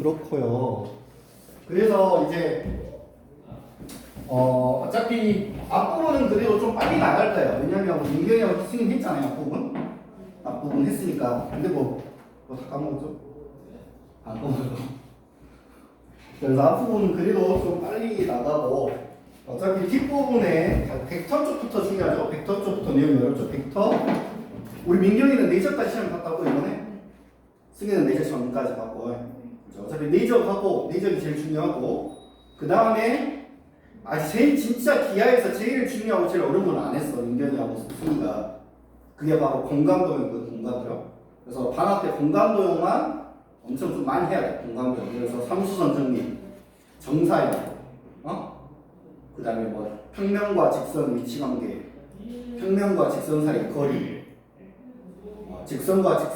그렇고요. 그래서 이제 어차피 앞부분은 그래도 좀 빨리 나갈 거예요. 왜냐면 민경이하고 희승이 했잖아요. 앞부분 했으니까. 근데 뭐 다 까먹었죠? 안 까먹었죠. 그래서 앞부분은 그래도 좀 빨리 나가고 어차피 뒷부분에 벡터 쪽부터 중요하죠. 벡터 쪽부터 내용이 어렵죠. 벡터. 우리 민경이는 네이처까지 시험 봤다고 이번에? 승희는 네이처 시험까지 봤고 어차피 네이처하고 네이처가 제일 중요하고 그 다음에 아직 제일 진짜 기하에서 제일 중요하고 제일 어려운 건 안 했어. 민경이하고 승희가. 그게 바로 공간도형이거든. 공간도형. 그래서 방학 때 공간도형만 엄청 좀 많이 해야 돼. 공간도형. 그래서 삼수선 정리, 정사형, 그 다음에 뭐 평면과 직선 위치관계, 평면과 직선 사이 거리, 직선과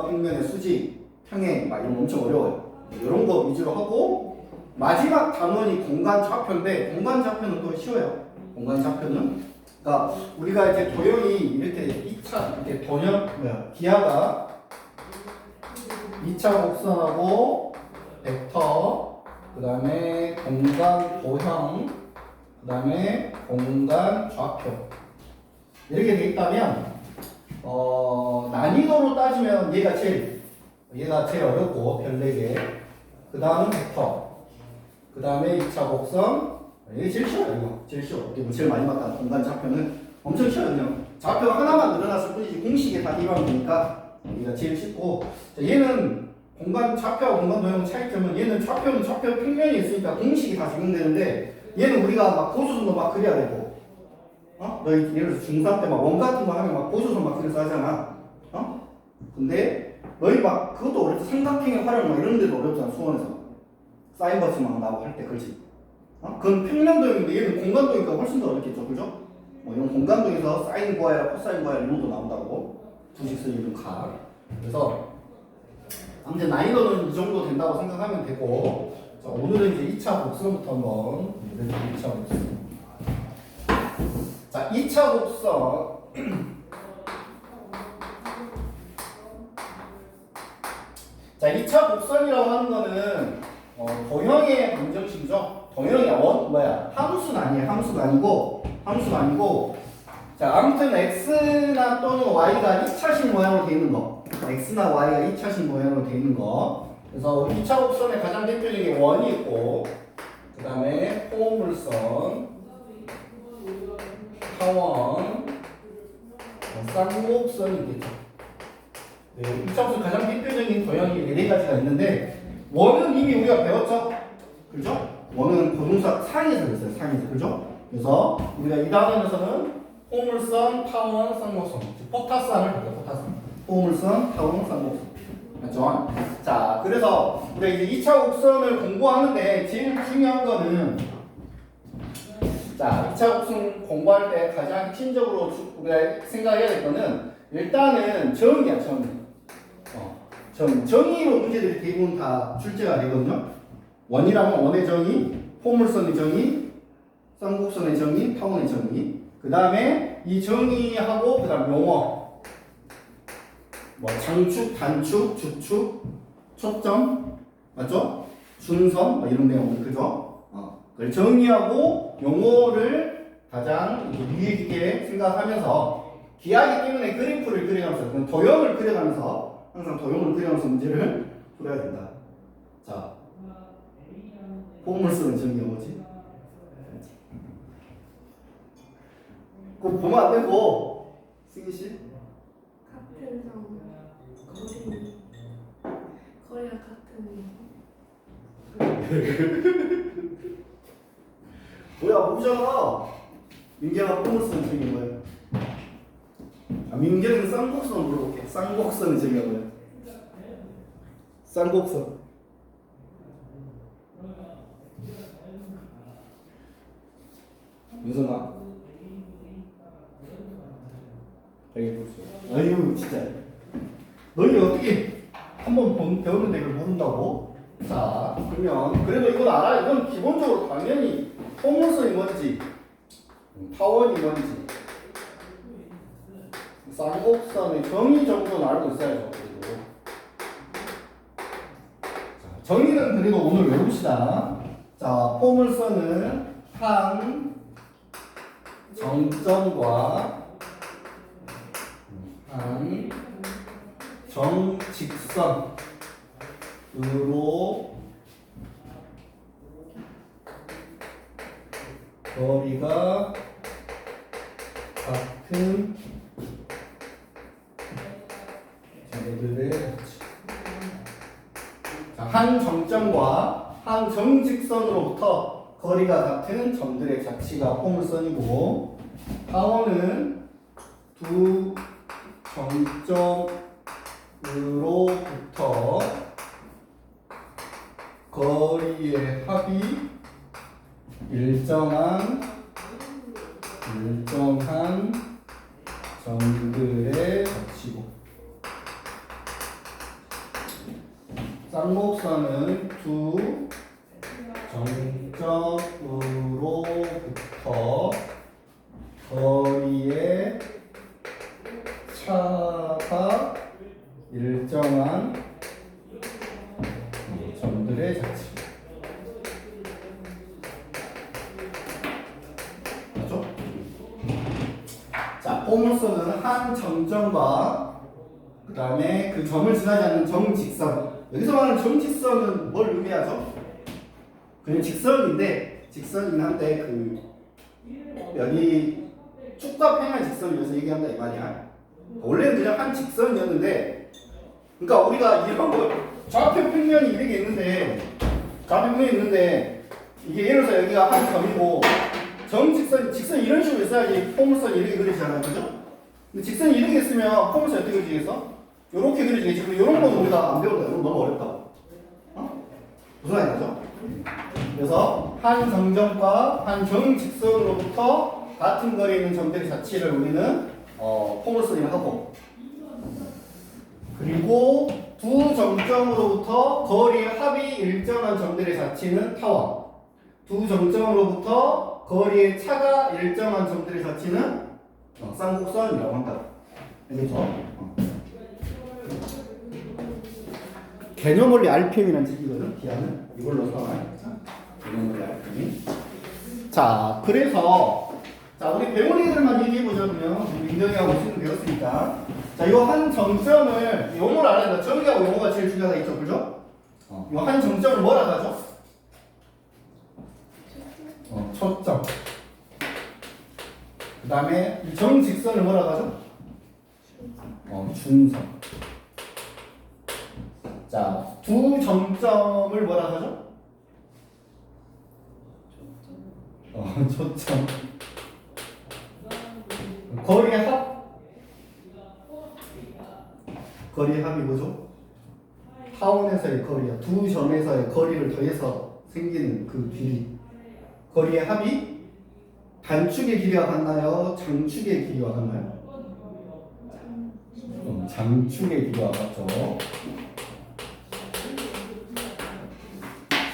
평면의 수직, 평행, 막 이런 거 엄청 어려워요. 이런 거 위주로 하고 마지막 단원이 공간 좌표인데 공간 좌표는 또 쉬워요. 공간 좌표는 그러니까 우리가 이제 도형이 이렇게 2차 이렇게 기하가 2차 곡선하고 벡터, 그 다음에 공간 도형, 그 다음에 공간 좌표 이렇게 돼 있다면 난이도로 따지면 얘가 제일 어렵고 별 4개. 그 다음은 벡터, 그 다음에 2차 곡선. 이게 제일 쉬워요. 이거 제일 쉬워. 이게 제일 많이 봤다. 공간 좌표는 엄청 쉬워요. 그냥 좌표 하나만 늘어났을 뿐이지 공식에 다 입하면 되니까 여기가 제일 쉽고. 자, 얘는 공간 좌표와 공간 도형 차이점은 얘는 좌표는 좌표 평면이 있으니까 공식이 다 적용되는데 얘는 우리가 막 고수선도 막 그려야 되고 너희 예를 들어서 중3 때 막 원 같은 거 하면 막 고수선 막 그려서 하잖아. 근데 너희 막 그것도 어렵지. 삼각형의 활용 막 이런 데도 어렵잖아. 수원에서 사인버스 막 나오고 할 때. 그렇지. 그건 평면도형인데 얘는 공간도니까 훨씬 더 어렵겠죠. 그죠? 뭐 이런 공간도에서 사인 구하야 코사인 구하야 이런 것도 나온다고. 두식선 이런 각. 그래서 아무튼 난이도는 이 정도 된다고 생각하면 되고. 자, 오늘은 이제 2차 곡선부터 한번 2차 곡선. 자, 2차 곡선. 자, 2차 곡선이라고 하는 거는 도형의 방정식이죠. 도형이 함수는 아니에요. 함수가 아니고. 자, 아무튼 x나 또는 y가 2차식 모양으로 되어 있는 거. x나 y가 2차식 모양으로 되어 있는 거. 그래서 2차 곡선의 가장 대표적인 게 원이 있고, 그 다음에 포물선, 타원, 쌍곡선이 있겠죠. 네, 2차 곡선 가장 대표적인 도형이 4가지가 있는데, 원은 이미 우리가 배웠죠? 그죠? 원은 고동사 상에서 됐어요. 상에서. 그죠? 그래서 우리가 이 단원에서는 포물선, 타원, 쌍곡선. 포타산을 볼게요. 포타산. 포물선, 타원, 쌍곡선. 맞죠? 자, 그래서 우리가 이제 2차 곡선을 공부하는데 제일 중요한 거는 자, 2차 곡선 공부할 때 가장 핵심적으로 우리가 생각해야 될 거는 일단은 정의야, 정의. 정의로 문제들이 대부분 다 출제가 되거든요. 원이라면 원의 정의, 포물선의 정의, 쌍곡선의 정의, 타원의 정의. 그 다음에 이 정의하고 그 다음 용어. 뭐 장축, 단축, 주축, 초점, 맞죠? 순선, 뭐 이런 내용들, 그죠? 그걸 정의하고 용어를 가장 유의 깊게 생각하면서 기하기 때문에 그래프를 그려가면서, 도형을 그려가면서 항상 도형을 그려가면서 문제를 풀어야 된다. 자. 포물선의 정의가 뭐지? 그거 보면 안 되고 승희씨? 같은 점 거리가 같은 뭐야 모르잖아. 민경아 포물선의 정의가 뭐야? 민경이는 쌍곡선 물어볼게. 쌍곡선의 정의가 뭐야? 쌍곡선. 윤선아. 아유 진짜. 너희 어떻게 한번 배웠는데 이걸 모른다고? 자, 그러면 그래도 이건 알아. 이건 기본적으로 당연히 포물선이 뭔지, 타원이 뭔지, 쌍곡선의 정의 정도는 알고 있어야죠. 그리고 자, 정의는 그래도 오늘 외웁시다. 자, 포물선은 한 정점과 한 정직선으로 거리가 같은 점들의 한 정점과 한 정직선으로부터 거리가 같은 점들의 자치가 포물선이고 타원은 두 정점으로부터 거리의 합이 일정한 점들의 자치고 쌍곡선은 두 정점으로부터 거리의 차가 일정한 점들의 자치. 맞죠? 자, 포물선은 한 정점과 그 다음에 그 점을 지나지 않는 정직선. 여기서 말하는 정직선은 뭘 의미하죠? 그냥 직선이긴 한데 그 여기 축과 평행 직선이어서 얘기한다 이 말이야. 원래는 그냥 한 직선이었는데, 그러니까 우리가 이런 거 좌표 평면이 이렇게 있는데, 이게 예를 들어서 여기가 한 점이고 직선이 이런 식으로 있어야지 포물선이 이렇게 그려지잖아요, 그죠? 근데 직선이 이렇게 있으면 포물선이 어떻게 그려지겠어? 이렇게 그려지겠지. 근데 이런 거는 우리가 안 배운다. 이건 너무 어렵다. 무슨 말이죠? 그래서 한 정점과 한 정직선으로부터 같은 거리에 있는 점들의 자치를 우리는 포물선이라고 하고, 그리고 두 정점으로부터 거리의 합이 일정한 점들의 자치는 타원, 두 정점으로부터 거리의 차가 일정한 점들의 자치는 쌍곡선이라고 한다. 알겠죠? 개념 원리 RPM이라는 책이거든. 기하는 이걸로 써놔요. 개념 원리 RPM. 자, 그래서 우리 배운 애들만 얘기해 보자면 민경이하고 지금 배웠으니까, 자, 이 한 정점을 용어를 알아야 돼. 정의하고 용어가 제일 중요하다 있죠, 그죠? 이 한 정점을 뭐라고 하죠? 초점. 그 다음에 이 정직선을 뭐라고 하죠? 중점. 자, 두 정점을 뭐라고 하죠? 초점. 거리의 합. 거리의 합이 뭐죠? 타원에서의 거리야. 두 점에서의 거리를 더해서 생기는 그 길이. 거리의 합이 단축의 길이와 같나요? 장축의 길이와 같나요? 장축의 길이와 같죠.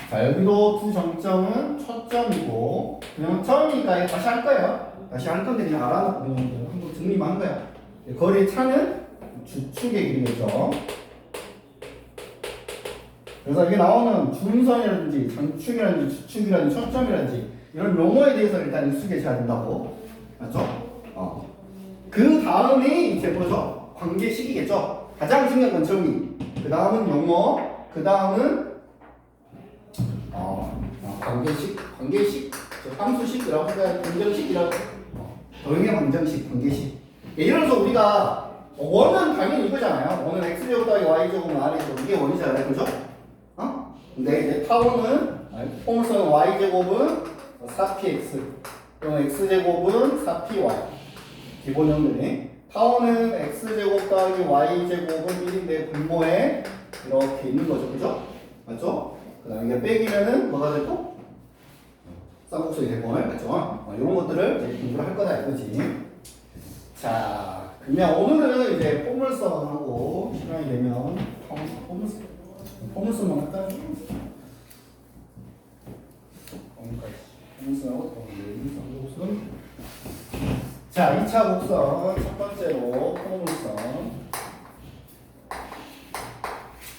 자, 여기도 두 정점은 초점이고, 그냥 처음이니까 다시 할 거예요. 다시 할 건데 그냥 알아놓고 그냥 한번 정리만 한 거야. 거리의 차는 주축의 길이겠죠. 그래서 이게 나오는 중선이라든지 장축이라든지 주축이라든지 초점이라든지 이런 용어에 대해서 일단 익숙해져야 된다고. 맞죠? 그 다음이 이제 뭐죠? 관계식이겠죠. 가장 중요한 건 정의. 그 다음은 용어. 그 다음은 관계식, 함수식이라고 해야 방정식이라고. 도형의 방정식, 관계식. 예를 들어서 우리가 원은 당연히 이거잖아요. 원은 x제곱 더하기 y제곱은 r제곱, 이게 원이잖아요, 그죠? 근데 이제 타원은 포물선은 y제곱은 4px, 그럼 x제곱은 4py. 기본 형들이. 타원은 x제곱 더하기 y제곱은 1인데 분모에 이렇게 있는 거죠, 그죠? 맞죠? 그 다음에 이게 빼기면은 뭐가 되고? 쌍곡선이 되고, 맞죠? 이런 것들을 이제 공부를 할 거다 이거지. 자, 그러면 오늘은 이제 포물선하고 시간이 되면 포물선만 할까요? 포물선하고 쌍곡선. 자, 2차 곡선 첫 번째로 포물선.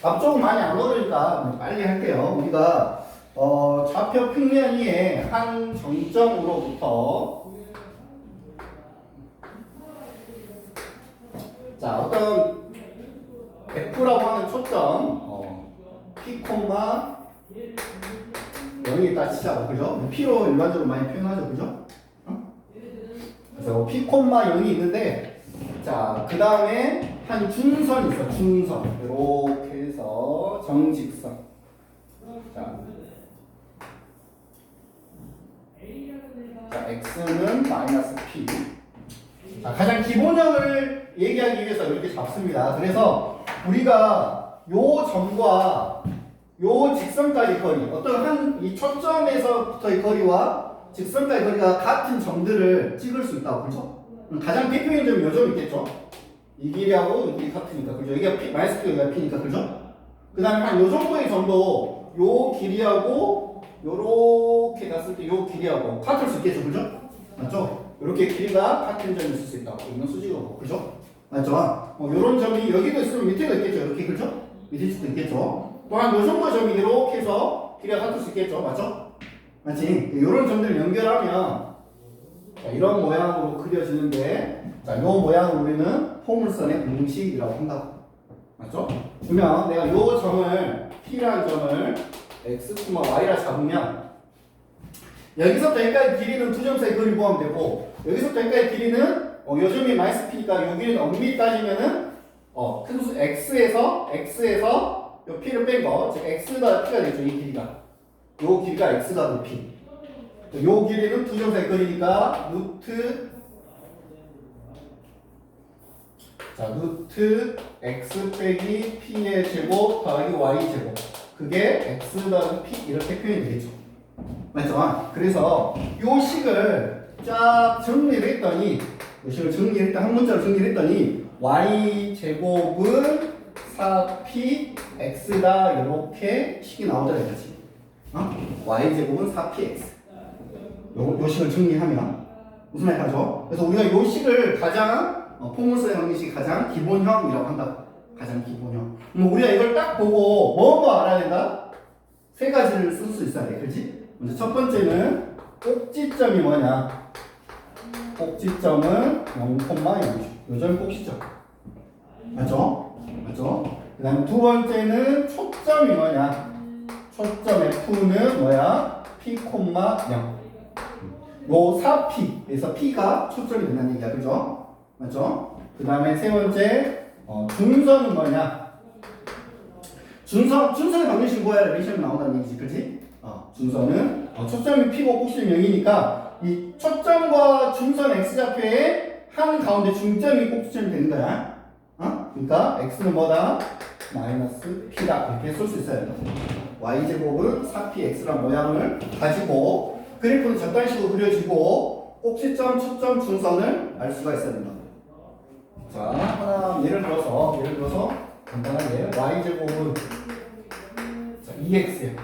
앞쪽은 많이 안 어려우니까 빨리 할게요. 우리가 좌표 평면 위에 한 정점으로부터 자 어떤 F라고 하는 초점 P, 0이 있다 치자고 그죠? P로 일반적으로 많이 표현하죠 그죠? 그래서 P, 0이 있는데 자 그 다음에 한 중선이 있어 중선 이렇게 해서 정직선 자 X는 마이너스 P 자, 가장 기본형을 얘기하기 위해서 이렇게 잡습니다. 그래서 우리가 요 점과 요 직선까지 거리 어떤 이 초점에서부터의 거리와 직선까지 거리가 같은 점들을 찍을 수 있다고 그죠? 가장 대표적인 점이 요 점 있겠죠? 이 길이하고 이 길이 같으니까 그죠? 여기가 P, 마이너스 P, 여기가 P니까 그죠? 그 다음에 한 요 정도의 점도 요 길이하고 요렇게 갔을 때 요 길이하고 같을 수 있겠죠 그죠? 맞죠? 이렇게 길이가 같은 점이 있을 수 있다고 이건 수직으로 그죠? 맞죠? 요런 점이 여기도 있으면 밑에도 있겠죠 이렇게 그죠? 밑에 수도 있겠죠? 또한 요 정도 점이 이렇게 해서 길이가 같을 수 있겠죠 맞죠? 맞지? 요런 점들을 연결하면 자, 이런 모양으로 그려지는데 자, 요 모양을 우리는 포물선의 공식이라고 한다고 맞죠? 그러면 내가 요 점을 P라는 점을 X, Y라 잡으면 여기서부터 여기까지 길이는 두 점 사이 거리 구하면 되고 여기서부터 여기까지 길이는 요 점이 마이너스 P니까 요 길이는 엄밀히 따지면은 큰 수 X에서 요 P를 뺀 거 즉 X가 P가 되죠 이 길이가 요 길이가 X가 그 P 요 길이는 두 점 사이 거리니까 루트 X 빼기 P의 제곱 더하기 Y 제곱 그게 X 더하기 P 이렇게 표현이 되겠죠 맞죠? 그래서 요 식을 쫙 정리를 했더니 요 식을 정리했다 한 문자로 정리를 했더니 y 제곱은 4p x다 이렇게 식이 나오더라 이거지. y 제곱은 4p x. 요 식을 정리하면 무슨 말 하죠? 그래서 우리가 요 식을 가장 포물선의 방정식이 가장 기본형이라고 한다. 가장 기본형. 그럼 우리가 이걸 딱 보고 뭐 알아야 된다? 세 가지를 쓸 수 있어야 돼, 그렇지? 먼저 첫 번째는 꼭지점이 뭐냐? 꼭지점은 0,0. 요 점이 꼭지점. 맞죠? 맞죠? 그 다음에 두 번째는 초점이 뭐냐? 초점 F는 뭐야? P, 0. 요 4P에서 P가 초점이 된다는 얘기야, 그죠? 맞죠? 그 다음에 세 번째, 중선은 뭐냐? 준선의 방정식 뭐야? 시험에 나온다는 얘기지, 그렇지? 준선은 초점이 P고 꼭지점이 0이니까 이 초점과 중선 X좌표의 한 가운데 중점이 꼭지점이 되는 거야. 그러니까 X는 뭐다? 마이너스 P다. 이렇게 쓸 수 있어야 돼. Y제곱은 4PX란 모양을 가지고 그래프는 저딴 식으로 그려지고 꼭지점, 초점, 중선을 알 수가 있어야 된다. 자, 하나 예를 들어서 간단하게 Y제곱은 2X야.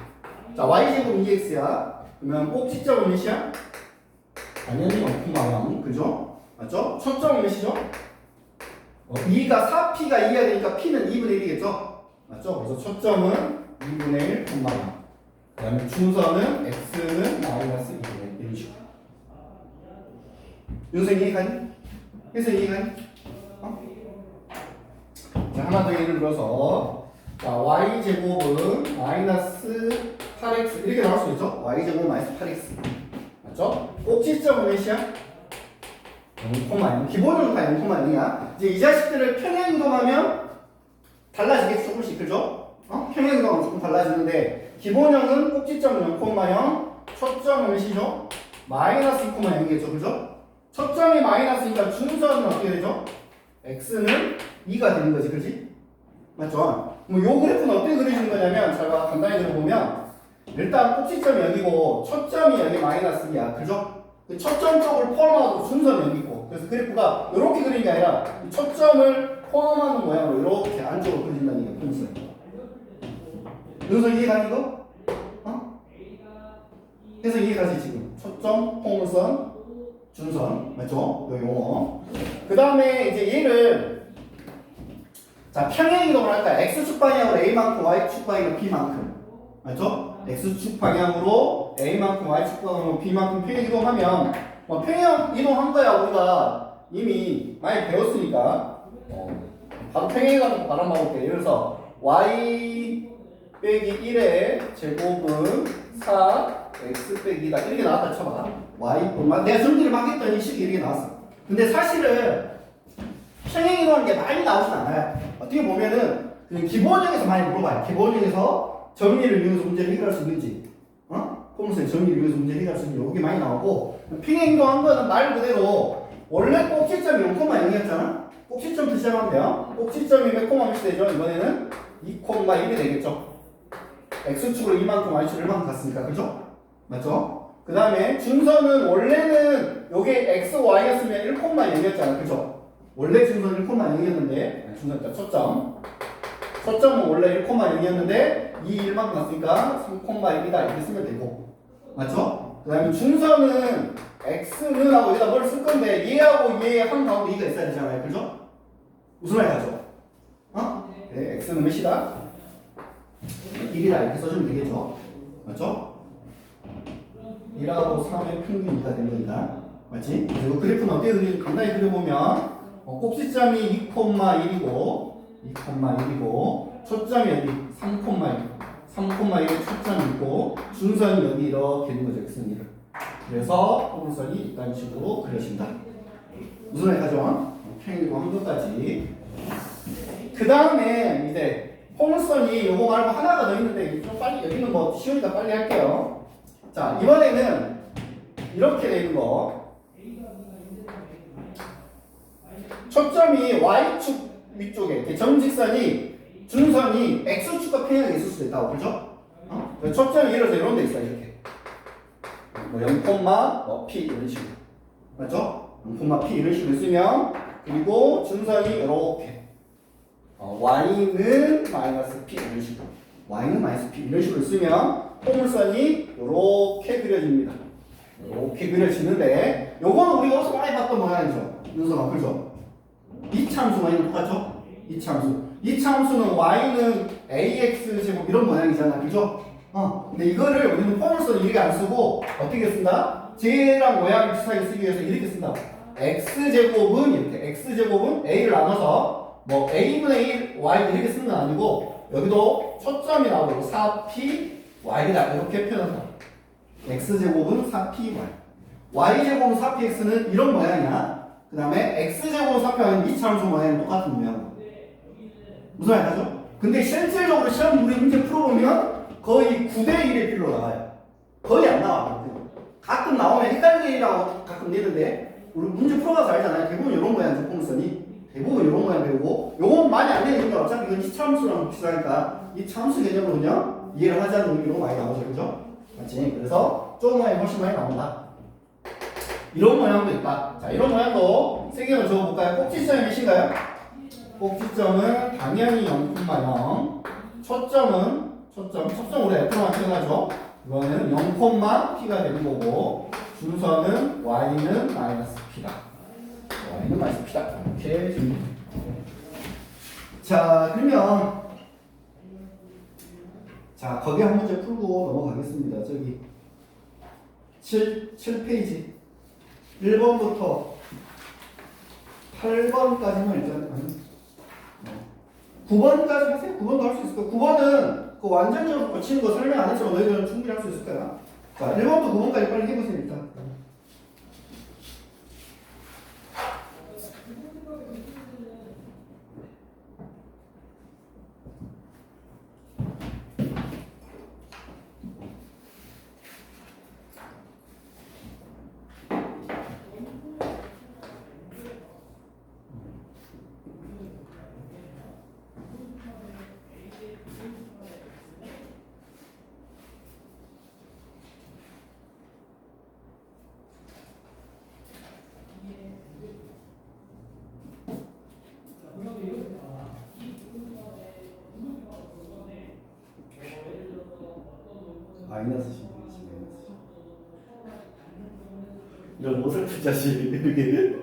자, Y제곱은 2X야. 그러면 꼭지점은 몇이야? 당연히 0,0. 그죠? 맞죠? 초점은 몇이죠? 2가 4P가 2가 되니까 P는 2분의 1이겠죠? 맞죠? 그래서 초점은 2분의 1, 0,0. 그 다음에 중선은 X는 마이너스 2분의 1. 이런 식으로. 윤생 이해가니? 해석 이해가니? 자, 하나 더 예를 들어서 자, Y제곱은 마이너스 8X 이렇게 나올 수 있죠? Y제곱은 마이너스 8X 맞죠? 꼭지점은 몇이야? 0,0. 기본으로 다 0,0이야. 이제 이 자식들을 평행 이동하면 달라지겠지 조금씩 그죠? 평행 이동하면 조금 달라지는데 기본형은 꼭지점은 0,0, 초점은 몇이죠? 마이너스 2,0이겠죠 그죠? 초점이 마이너스니까 중선은 어떻게 되죠? X는 2가 되는 거지 그렇지? 맞죠? 요 그래프는 어떻게 그려지는 거냐면 잘 봐. 간단히 들어보면 일단 꼭지점이 여기고 초점이 여기 마이너스 2야 그죠? 초점 쪽을 포함하고 순선이 여기 있고 그래서 그래프가 이렇게 그리는 게 아니라 초점을 포함하는 모양으로 이렇게 안쪽으로 그려진다는 얘기야 포물선. 여기서 이해가니 이거? 그래서 이해가지 지금 초점, 포물선, 준선 맞죠? 요 용어 그 다음에 이제 얘를 자, 평행 이동을 할까요? X축 방향으로 A만큼, Y축 방향으로 B만큼. 맞죠? X축 방향으로 A만큼, Y축 방향으로 B만큼 평행 이동하면 뭐 평행 이동한 거야 우리가 이미 많이 배웠으니까 바로 평행 이동 바로 한번 볼게요. 예를 들어서 Y 빼기 1의 제곱은 4 X 빼기 2다 이렇게 나왔다 쳐봐. Y 내가 정리를 막 했더니 식이 이렇게 나왔어. 근데 사실은 평행 이동하는 게 많이 나오진 않아요. 어떻게 보면은 그 기본형에서 많이 물어봐요. 기본형에서 정리를 이용해서 문제를 해결할 수 있는지, 포물선의 정리를 이용해서 문제를 해결할 수 있는지 이게 많이 나오고 평행 이동한 거는 말 그대로 원래 꼭지점이 0,0이었잖아. 꼭지점부터 시작하면 돼요. 꼭지점이 몇 콤마 몇이 되죠? 이번에는 2,1이 되겠죠. X축으로 이만큼 Y축으로 이만큼 갔으니까 그죠? 맞죠? 그 다음에 중선은 원래는 요게 X, Y였으면 1,0이었잖아. 그죠? 원래 중선 1,0이었는데 중선 초점은 원래 1,0이었는데 1만큼 났으니까 3,1이다 이렇게 쓰면 되고 맞죠? 그 다음에 중선은 X는 하고 여기다 뭘 쓸 건데 얘하고 얘 한 가운데 2가 있어야 되잖아요. 그죠? 무슨 말 가죠? 네, X는 몇이다? 1이다 이렇게 써주면 되겠죠? 맞죠? 1하고 3의 평균 2가 되는 겁니다. 맞지? 그리고 그래프는 어떻게 그리는지 간단히 그려보면 꼭지점이 2,1이고 2,1이고 초점이 여기 3,1 초점이 있고 중선이 여기 이렇게 있는 거죠. X는 1을. 그래서 포물선이 이런 식으로 그려진다. 무슨 말 가죠? 평행이동 한 것까지. 그 다음에 이제 포물선이 요거 말고 하나가 더 있는데 좀 빨리 여기는 뭐 쉬우니까 빨리 할게요. 자 이번에는 이렇게 돼 있는 거. 초점이 Y축 위쪽에 정직선이 중선이 X축과 평행하게 있을 수도 있다고 그죠? 초점이 예를 들어서 이런 데 있어요. 이렇게 뭐 0, P 이런 식으로 맞죠? 0, P 이런 식으로 쓰면 그리고 중선이 이렇게 Y는 마이너스 P 이런 식으로 Y는 마이너스 P 이런 식으로 쓰면 포물선이 이렇게 그려집니다. 이렇게 그려지는데 요거는 우리가 어디서 많이 봤던 모양이죠. 윤서가 그죠? 이차함수 Y는 똑같죠? 이차함수는 Y는 AX 제곱 이런 모양이잖아. 그죠? 근데 이거를 우리는 포물선 이렇게 안 쓰고 어떻게 쓴다? 쟤랑 모양을 비슷하게 쓰기 위해서 이렇게 쓴다. X제곱은 이렇게 X제곱은 A를 나눠서 뭐 A분의 1 Y 이렇게 쓰는 건 아니고 여기도 초점이 나오고 4P Y다 이렇게 표현한다. X제곱은 4P Y Y제곱은 4PX는 이런 모양이야. 그 다음에 X제곱은 4PY는 이차함수 모양이 똑같은 모양. 무슨 말 하죠? 근데 실질적으로 시험 우리 문제 풀어보면 거의 9대1의 비율로 나와요. 거의 안 나와. 가끔 나오면 헷갈리라고 가끔 내는데 우리 문제 풀어가서 알잖아요. 대부분 이런 모양이죠. 포물선이. 대부분 이런 모양 배우고 요건 많이 안 되는 게 어차피 이건 이차함수랑 비슷하니까 이차함수 개념으로 그냥 이해를 하자는 의미로 많이 나오죠. 그죠? 맞지? 그래서 좁은 모양이 훨씬 많이 나온다. 이런 모양도 있다. 자, 이런 모양도 세 개만 적어볼까요? 꼭지점이 몇인가요? 꼭지점은 당연히 0,0. 초점은 우리 F로만 표현하죠. 이거는 0,P가 되는 거고 중선은 Y는 마이너스 P다. Y는 마이너스 P다. 이렇게 줍니다. 자, 그러면 자, 거기 한 문제 풀고 넘어가겠습니다. 저기 7페이지 1번부터 8번까지만 일단 9번까지 하세요. 9번도 할 수 있을 거야. 9번은 그 완전적으로 고치는 거 설명 안 했지만 너희들은 충분히 할 수 있을 거야. 자, 1번부터 9번까지 빨리 해보세요. 일단. 마이너스 10. 이런 어설픈 자식 이렇게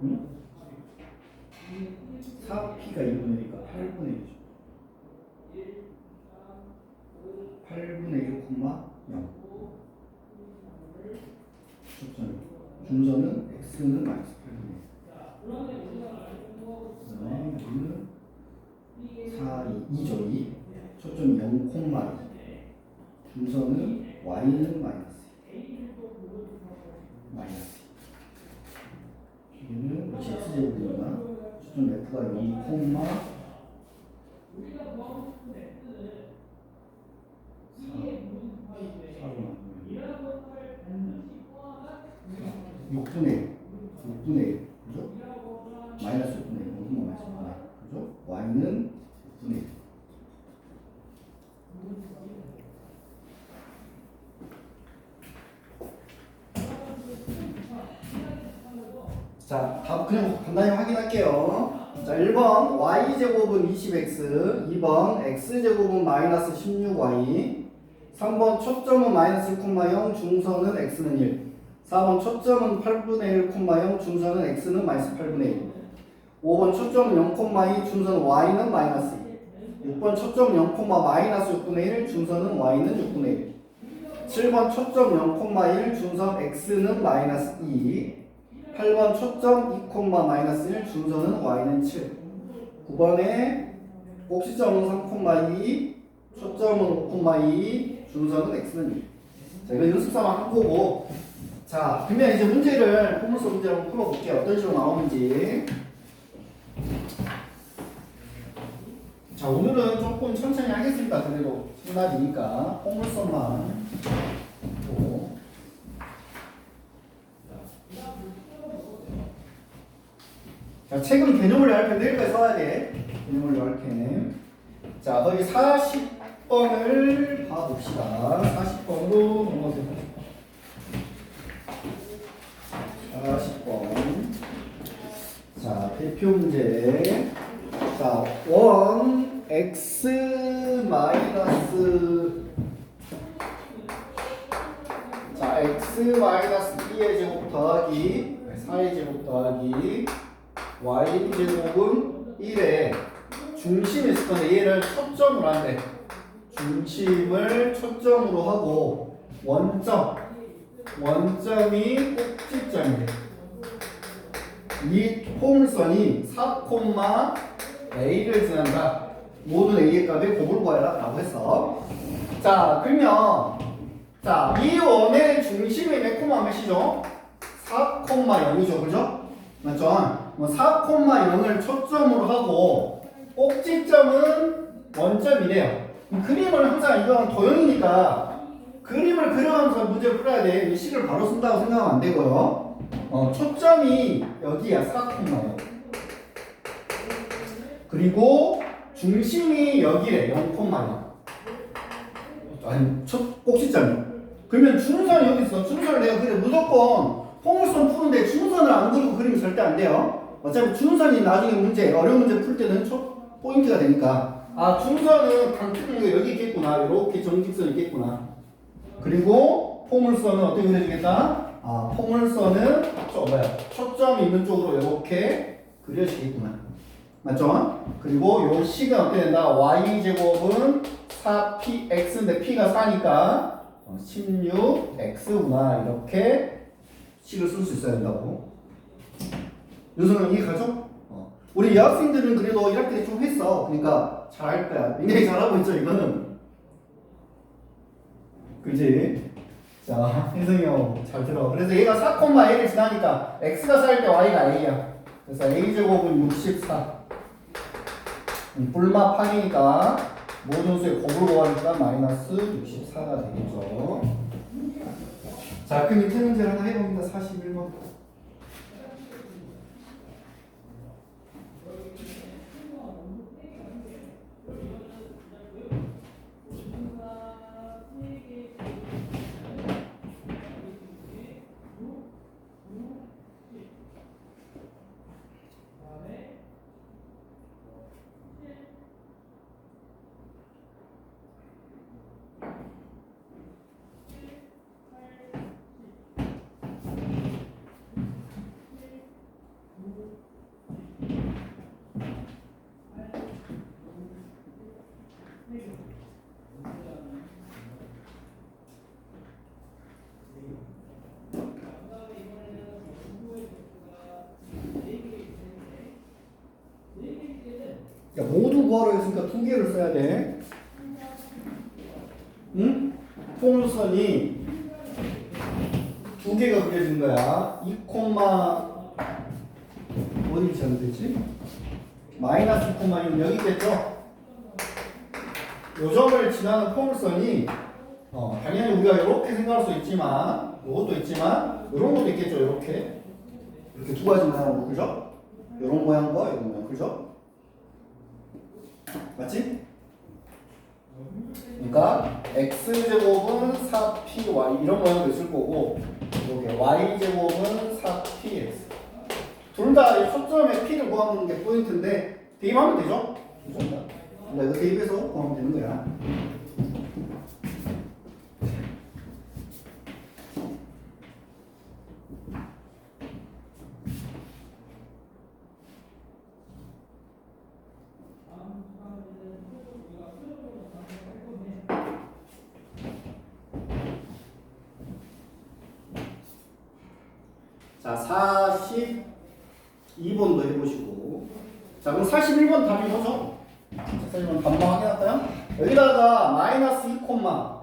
응? 4P가 2분의 1이니까 8분의 1이죠. 8분의 1, 0. 중선은 x는 마이너스 8분의 1. 그다음에 여기는 4, 2죠. 2. 초점이 0, 2. 중선은 y는 마이너스. 여기는 x제곱이구나. 초점 f가 0, 그죠? y는 분의 1. 자, 답 그냥 간단히 확인할게요. 자, 1번 y제곱은 20x, 2번 x제곱은 마이너스 16y, 3번 초점은 마이너스 1,0, 중선은 x는 1, 4번 초점은 8분의 1, 0, 중선은 x는 마이너스 8분의 1, 5번 초점은 0, 2, 중선은 y는 마이너스 2, 6번 초점은 0, 마이너스 6분의 1, 중선은 y는 6분의 1, 7번 초점 0, 1, 중선 x는 마이너스 2, 8번 초점 2, 마이너스 1, 중선은 y는 7, 9번에 꼭지점은 3, 2, 초점은 5, 2, 중선은 x는 1. 자, 이거 연습삼아 한 거고. 자, 그러면 이제 문제를 포물선 문제를 한번 풀어볼게요. 어떤 식으로 나오는지. 자, 오늘은 조금 천천히 하겠습니다. 그래도 첫날이니까 포물선만 보고. 자, 책은 개념을 할 텐데 여기까지 써야 돼. 개념을 할 텐데. 자, 거기 40번을 봐봅시다. 40번으로 넘어가세요. 40번. 자, 대표 문제. 자, 1 x 마이너스 자, x 마이너스 2의 제곱 더하기 4의 제곱 더하기 y 제곱은 1에 중심이 있을 건데 얘를 초점으로 한대. 중심을 초점으로 하고 원점이 꼭지점이래. 이 포물선이 4, a를 지난다. 모든 a의 값에 곱을 구하라 라고 했어. 자, 그러면 자, 이 원의 중심이 몇 몇이죠? 4, 0이죠. 그죠? 맞죠? 4, 0을 초점으로 하고 꼭지점은 원점이래요. 그림을 항상 이건 도형이니까 그림을 그려가면서 문제를 풀어야 돼. 이 식을 바로 쓴다고 생각하면 안 되고요. 초점이 여기야. 4, 0. 그리고 중심이 여기래. 0, 아니 꼭지점이. 그러면 중선이 여기 있어. 중선을 내가 그래 무조건 포물선 푸는데 중선을 안 그리고 그리면 절대 안 돼요. 어차피 중선이 나중에 문제 어려운 문제 풀 때는 포인트가 되니까. 아, 중선은 강특한 여기 있겠구나. 이렇게 정직선이 있겠구나. 그리고 포물선은 어떻게 그려지겠다? 아, 포물선은 초점이 있는 쪽으로 이렇게 그려지겠구나. 맞죠? 그리고 요 식은 어떻게 된다? y제곱은 4px인데 p가 4니까 16x구나. 이렇게 식을 쓸 수 있어야 된다고. 윤성은 이해가죠? 우리 여학생들은 그래도 1학기 때 좀 했어. 그러니까 잘 할 거야. 굉장히 잘하고 있죠, 이거는. 그지? 자, 혜성이 형 잘 들어. 그래서 얘가 4, a를 지나니까 x가 쌓일 때 y가 a야. 그래서 a제곱은 64. 뿔마 파기니까 모든 수의 곱을 구하니까 마이너스 64가 되겠죠. 자, 그 밑에 문제를 하나 해봅니다. 41번. 야, 모두 구하라 했으니까 두 개를 써야 돼. 응? 포물선이 두 개가 그려진 거야. 2, 어디 잘못됐지? 마이너스 2,1은 여기 있겠죠? 요 점을 지나는 포물선이 당연히 우리가 이렇게 생각할 수 있지만 이것도 있지만 이런 것도 있겠죠. 이렇게 두 가지 나오고 그죠? 이런 모양과 이런 모양, 그죠? 맞지? 그러니까 x제곱은 4py 이런 모양도 있을 거고 여기 y제곱은 4px 둘 다 초점에 p를 구하는 게 포인트인데 대입하면 되죠? 그죠? 이거 대입해서 구하면 되는 거야. 자, 42번도 해보시고. 자, 그럼 41번 답이 뭐죠? 41번 답만 확인할까요? 여기다가 마이너스 2,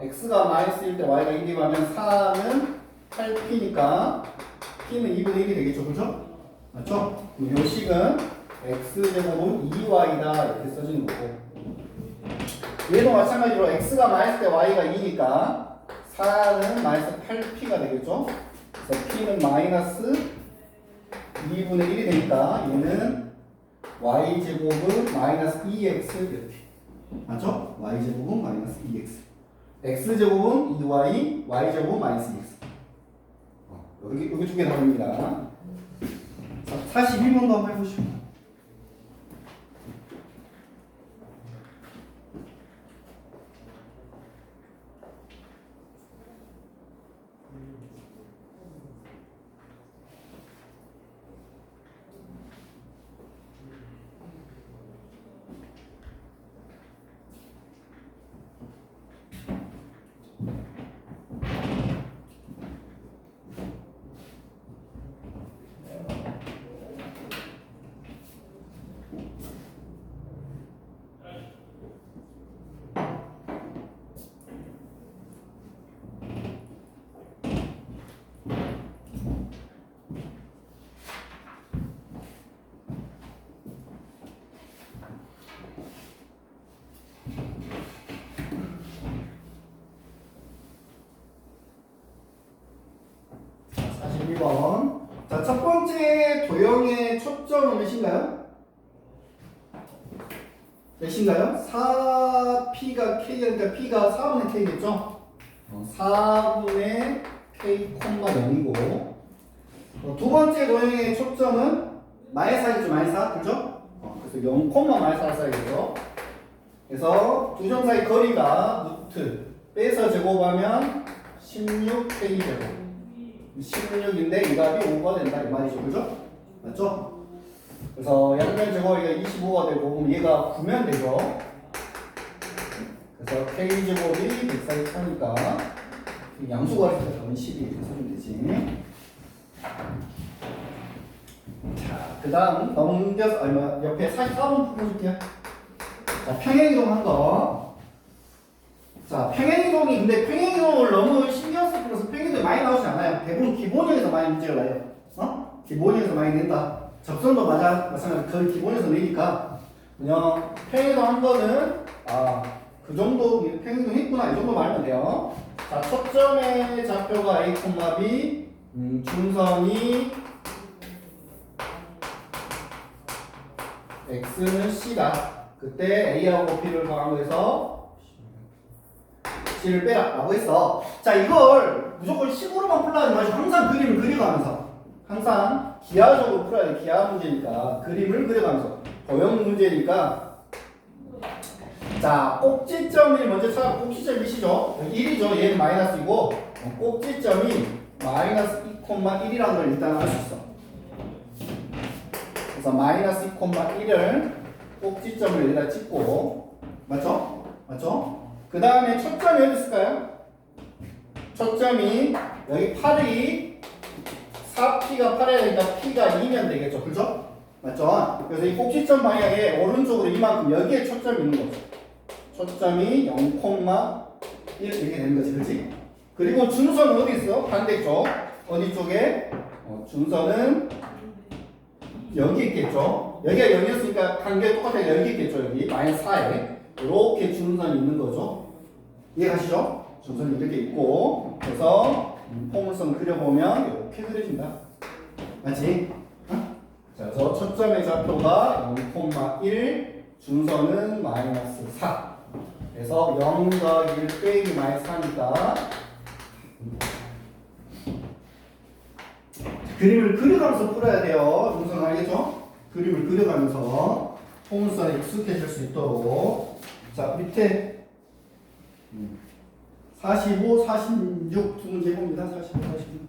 x가 마이너스 1일 때 y가 1이 가면 4는 8p니까 p는 2분의 1이 되겠죠, 그죠? 맞죠? 그럼 요 식은 x제곱은 2y다 이렇게 써지는 거고. 얘도 마찬가지로 x가 마이너스 때 y가 2니까 4는 마이너스 8p가 되겠죠? 그래서 p는 마이너스 2분의 1이 되니까 얘는 y제곱은 마이너스 2x 이렇게 맞죠? y제곱은 마이너스 2x x제곱은 2y, y제곱은 마이너스 2x 여기 두 개 답입니다. 42번도 한번 해보시고 자, 첫 번째 도형의 초점은 몇인가요? 몇인가요? 4p가 k니까 p가 4분의 k겠죠? 4분의 k, 0이고 두 번째 도형의 초점은 마이너스 4겠죠? 마이너스 4, 그죠? 그래서 0, 마이너스 4 사이겠죠? 그래서 두 점 사이 거리가 루트 빼서 제곱하면 16k 제곱 16인데 이 값이 5가 된다 이 말이죠, 그죠? 맞죠? 그래서 양변 제곱이 25가 되고 그럼 얘가 9면 되죠. 그래서 k제곱이 144니까 양수가 있을 때 답은 12 이렇게 써주면 되지. 자, 그 다음 넘겨서 옆에 44번 풀어줄게요. 자, 평행이동 한 거. 자, 평행이동이 근데 평행이동을 너무 신경 쓰면서 평행이동이 많이 나오지 않아요. 대부분 기본형에서 많이 문제가 나요. 기본형에서 많이 낸다. 접선도 마찬가지 거의 기본에서 내니까 그냥 평행이동 한 거는 그 정도 평행이동 했구나 이 정도 말하면 돼요. 자, 첫 점의 좌표가 a, b, 중선이 x는 c다. 그때 a하고 b를 더한 거에서 c를 빼라 라고 했어. 자, 이걸 무조건 식으로만 풀라는 말이지. 항상 그림을 그려가면서 항상 기하적으로 풀어야 돼. 기하 문제니까 그림을 그려가면서 도형 문제니까. 자, 꼭지점이 먼저 찾아. 꼭지점 1이죠 1이죠 얘는 마이너스이고 꼭지점이 마이너스 2,1이라는 걸 일단 알 수 있어. 그래서 마이너스 2,1을 꼭지점을 여기다 찍고 맞죠? 맞죠? 그 다음에 초점이 어디 있을까요? 초점이 여기 8이 4p가 8해야 되니까 p가 2면 되겠죠, 그죠? 맞죠? 그래서 이 꼭지점 방향에 오른쪽으로 이만큼 여기에 초점이 있는 거죠. 초점이 0,1 이렇게 되는 거지, 그렇지? 그리고 준선은 어디 있어? 반대쪽 어디 쪽에? 준선은 여기 있겠죠. 여기가 0이었으니까 관계 똑같아요. 여기 있겠죠. 여기 마이너스 4에 이렇게 준선이 있는 거죠. 이해가시죠? 준선이 이렇게 있고 그래서 포물선 그려보면 이렇게 그려진다. 맞지? 자, 그래서 첫 점의 좌표가 0,1, 준선은 마이너스 4. 그래서 0 더하기 1 빼기 마이너스 4니까 그림을 그려가면서 풀어야 돼요. 준선 알겠죠? 그림을 그려가면서 포문선에 익숙해질 수 있도록. 자, 밑에 45, 46 두 문제 봅니다. 45, 46.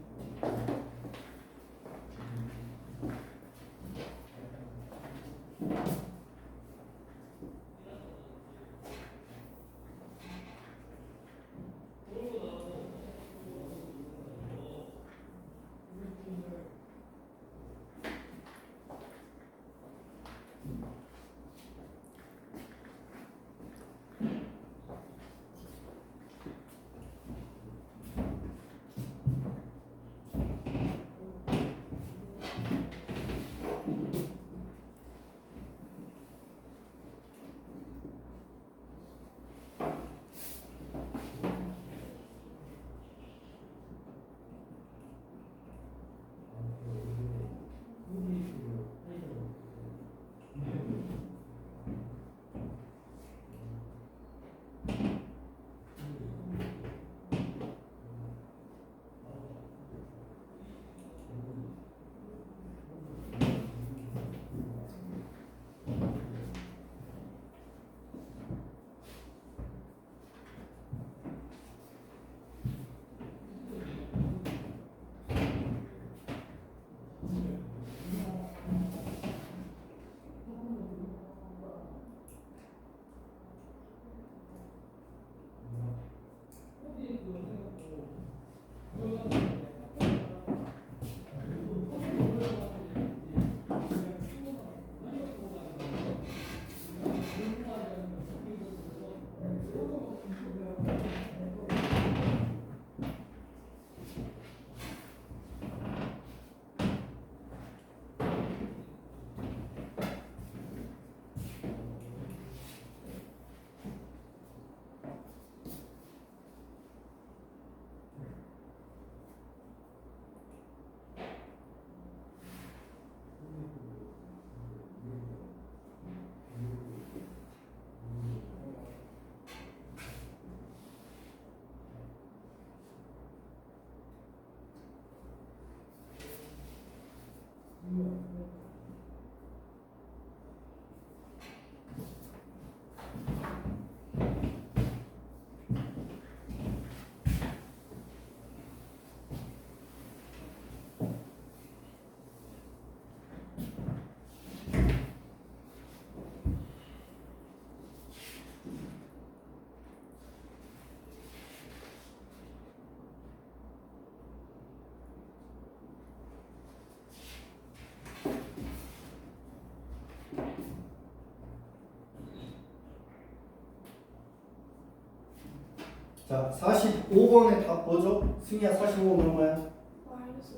자, 45번의 답 뭐죠? 승희야 45번은 뭐야? 마이너스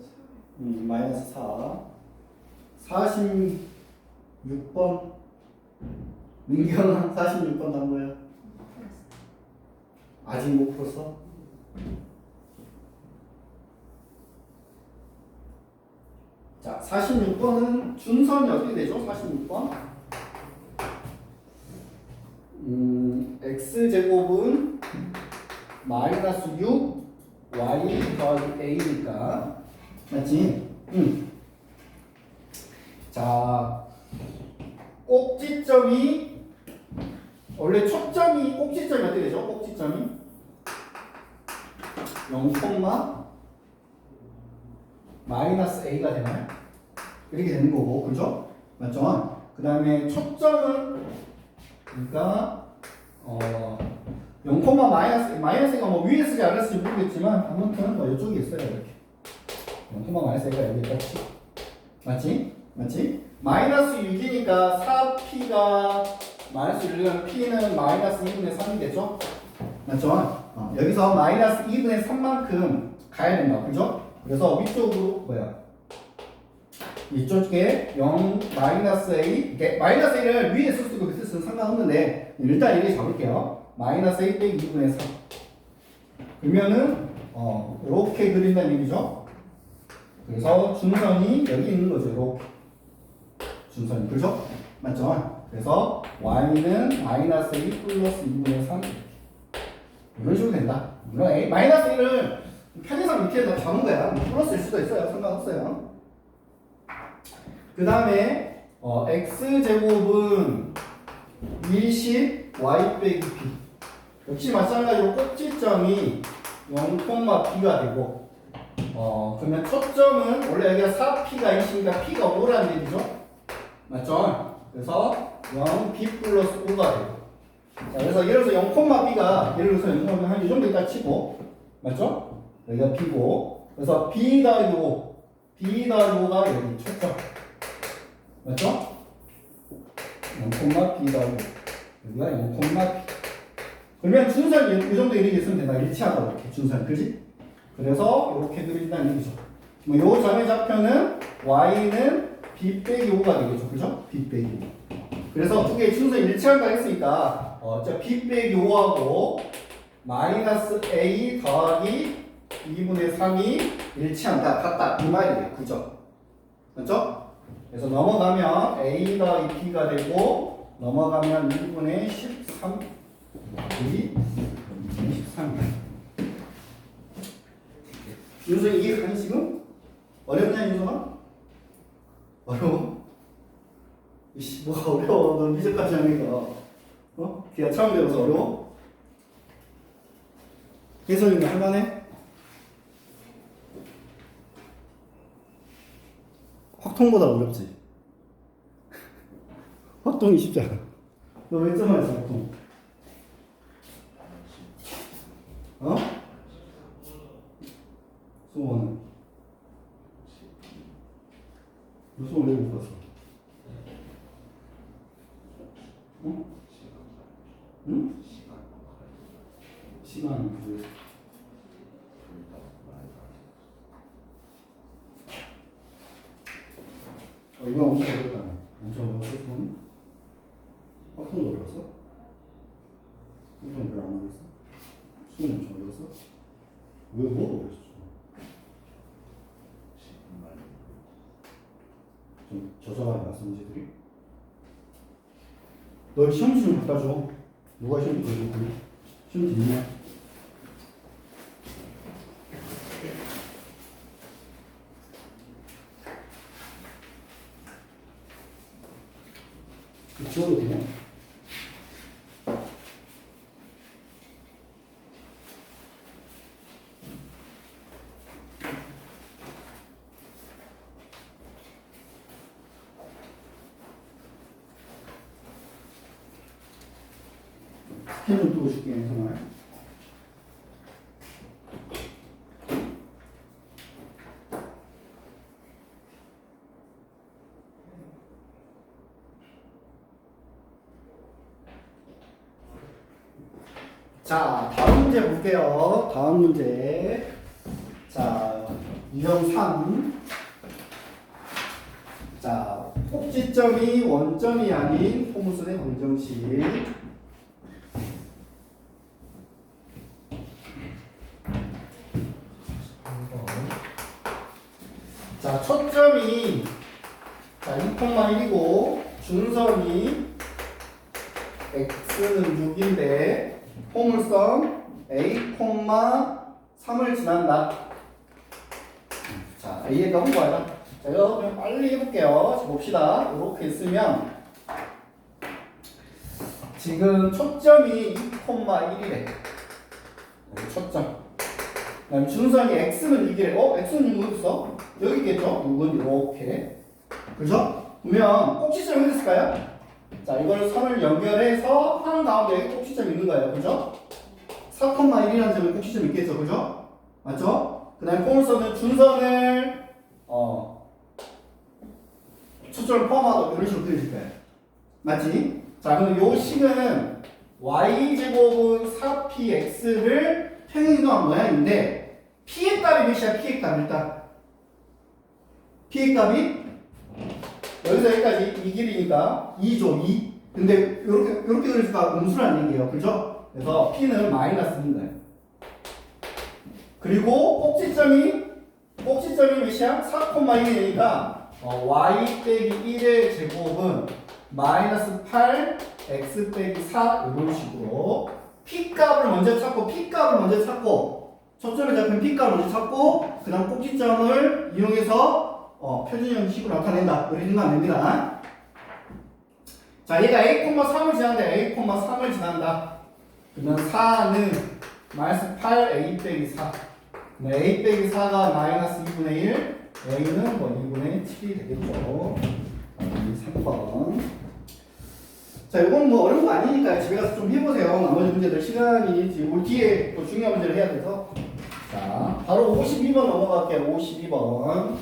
4. 마이너스 4. 46번. 민경아 46번 답 뭐야? 아직 못 풀었어? 자, 46번은 준선이 어떻게 되죠? 46번. x제곱은 마이너스 6 y 더하기 a니까 맞지? 자, 꼭지점이 원래 초점이 꼭지점이 어떻게 되죠? 꼭지점이 0, 마이너스 a가 되나요? 이렇게 되는 거고, 그죠? 맞죠? 그 다음에 초점은 그러니까 0, 마이너스 a가 뭐 위에 쓰지 않았을지 모르겠지만 아무튼 뭐 이쪽에 있어요. 이렇게 0, 마이너스 a가 여기 있다. 맞지? 맞지? 마이너스 6이니까 4p가 마이너스 6이면 p는 마이너스 2분의 3이 되죠? 맞죠? 여기서 마이너스 2분의 3만큼 가야 된다. 그죠? 그래서 위쪽으로 뭐야? 이쪽에 0 마이너스 a 이렇게 마이너스 a를 위에 쓸 수 있고 밑에 쓰면 상관없는데 일단 이렇게 잡을게요. 마이너스 a 빼기 2분의 3 그러면은 이렇게 그린다는 얘기죠. 그래서 준선이 여기 있는 거죠. 이렇게 준선이. 그죠? 맞죠? 그래서 y는 마이너스 2 플러스 2분의 3 이런 식으로 된다. 이런 a 마이너스 1을 편의상 밑에다 잡은 거야. 뭐 플러스일 수도 있어요. 상관없어요. 그 다음에 x제곱은 20 y 빼기 b. 역시 마찬가지로 꼭지점이 0,b가 되고 그러면 초점은 원래 여기가 4p가 있으니까 p가 5라는 얘기죠. 맞죠? 그래서 0b 플러스 5가 되고 자, 그래서 예를 들어서 0,b가 예를 들어서 0,b 한 이 정도 있다 치고 맞죠? 여기가 b고 그래서 b 더하기 5 b 더하기 5가 여기 초점 맞죠? 0,b 더하기 5 여기가 0,b 그러면 준선이 이 정도 이렇게 있으면 된다. 일치하다 이렇게 준선 그지? 그래서 이렇게 그린다는 얘기죠. 뭐 요 점의 좌표는 y는 b 빼기 5가 되겠죠. 그죠? b 빼기 5. 그래서 두 개의 준선이 일치한다 했으니까 b 빼기 5하고 마이너스 a 더하기 2분의 3이 일치한다. 같다. 이 말이에요. 그죠? 맞죠? 그래서 넘어가면 a 더하기 b가 되고 넘어가면 2분의 13 23. 윤서 이해가니 지금? 어렵냐 윤서가? 어려워? 이씨 뭐가 어려워? 너 미적까지 하니까 걔가 처음 배워서 어려워? 해설이는 할만해? 확통보다 어렵지? 확통이 쉽지 않아. 너 몇 점 맞았어 확통? 수원은? 너 수원 왜 못 봤어? 응? 시간은 그 이거 엄청 어렵다. 엄청 어려웠어 수원이? 확통도 어려웠어? 수원 별로 안 어려웠어? 수원 엄청 어려웠어? 왜 뭐가 어려웠어? 좀 저조하게 났어 문제들이. 너 시험지 좀 갖다 줘. 누가 시험지 줘줘? 시험지 있냐? 지워도 되냐? 스캔 좀 뜨고 줄게, 정말. 자, 다음 문제 볼게요. 다음 문제. 자, 유형 3. 자, 꼭지점이 원점이 아닌 포물선의 방정식. 자, 초점이 자, 2,1이고 준선이 x는 6인데 포물선 a, 3을 지난다. 자, a에다 홍보하자. 자, 이거 그냥 빨리 해볼게요. 자, 봅시다. 이렇게 쓰면 지금 초점이 2,1이래. 초점. 그다음 준선이 x는 6이래. x는 6 어디 있어? 여기 있겠죠? 6은 이렇게. 그죠? 그러면 꼭지점이 어디 있을까요? 자, 이걸 선을 연결해서 한 가운데 여기 꼭지점이 있는 거예요. 그죠? 4,1이라는 점에 꼭지점이 있겠죠. 그죠? 맞죠? 그 다음에 포물선은 준선을 초점을 포함하고 이런 식으로 그려질 거예요. 맞지? 자, 그럼 요 식은 y제곱은 4px를 평행이동한 모양인데 p의 값이 몇이야? p의 값 일단 p의 값이 여기서 여기까지 이 길이니까 2죠. 2. 근데 요렇게 그려주니까 음수라는 얘기예요. 그죠? 그래서 p는 마이너스인 거예요. 그리고 꼭지점이 몇이야? 4,1이니까 y 빼기 1의 제곱은 마이너스 8 x 빼기 4 이런 식으로 p 값을 먼저 찾고 초점에 잡힌 p 값을 먼저 찾고 그 다음 꼭지점을 이용해서 표준 형식으로 나타낸다. 이렇게 생각하면 됩니다. 자, 얘가 a,3을 지나는데 a,3을 지난다. 그러면 4는 마이너스 8a 빼기 4. a 빼기 4가 마이너스 2분의 1, a는 뭐 2분의 7이 되겠죠. 3번. 자, 이건 뭐 어려운 거 아니니까 집에 가서 좀 해보세요. 나머지 문제들 시간이 지금 우리 뒤에 또 중요한 문제를 해야 돼서. 자, 바로 52번 넘어갈게요. 52번.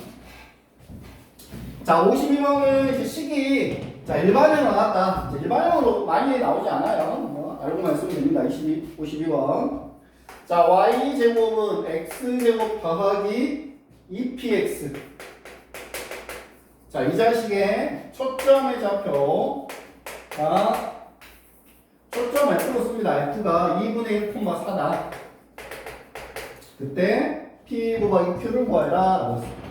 자, 52번은 이제 식이 자, 일반형으로 나왔다. 일반형으로 많이 나오지 않아요. 뭐, 알고만 있으면 됩니다. 52번. 자, y제곱은 x제곱 더하기 2px. 자, 이 자식의 초점의 좌표. 자, 초점 F로 씁니다. F가 2분의 1,4다. 그때 P 곱하기 Q를 구하라. 라고 했습니다.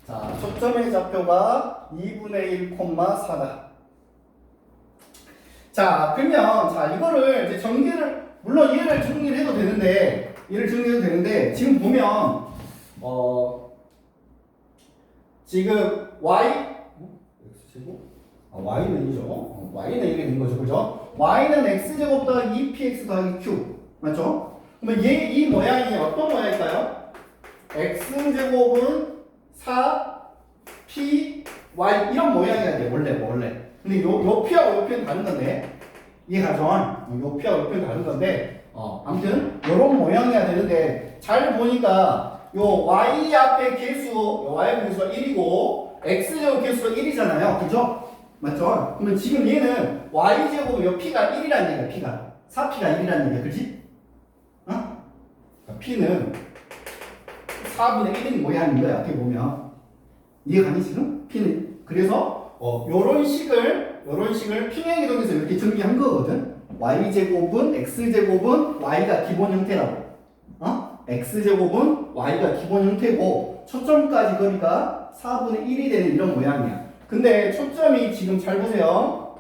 자, 초점의 좌표가 2분의 1,4다. 자, 그러면, 자, 이거를 이제 전개를, 물론 얘를 정리를 해도 되는데, 지금 보면, 지금 y는 이죠. y는 이렇게 된 거죠. 그죠? y는 x제곱 더하기 2px 더하기 q. 맞죠? 그러면 이 모양이 어떤 모양일까요? x제곱은 4p y 이런 모양이야 돼. 원래. 근데 요 p하고 요 p는 다른 건데. 이해가죠? 요 p하고 요 p는 다른 건데. 아무튼 요런 모양이야 되는데 잘 보니까 요 y 앞에 개수, y 개수가 1이고 x제곱 개수가 1이잖아요. 그죠? 맞죠? 그러면 지금 얘는 y제곱 요 p가 1이라는 얘기야. p가 4p가 1이라는 얘기야. 그렇지? p는 4분의 1인 모양인 거야. 어떻게 보면 이해가니 지금? p는 그래서 요런 식을 평행이동에서 이렇게 정리한 거거든. y제곱은 x제곱은 y가 기본 형태라고. x제곱은 y가 기본 형태고 초점까지 거리가 4분의 1이 되는 이런 모양이야. 근데 초점이 지금 잘 보세요.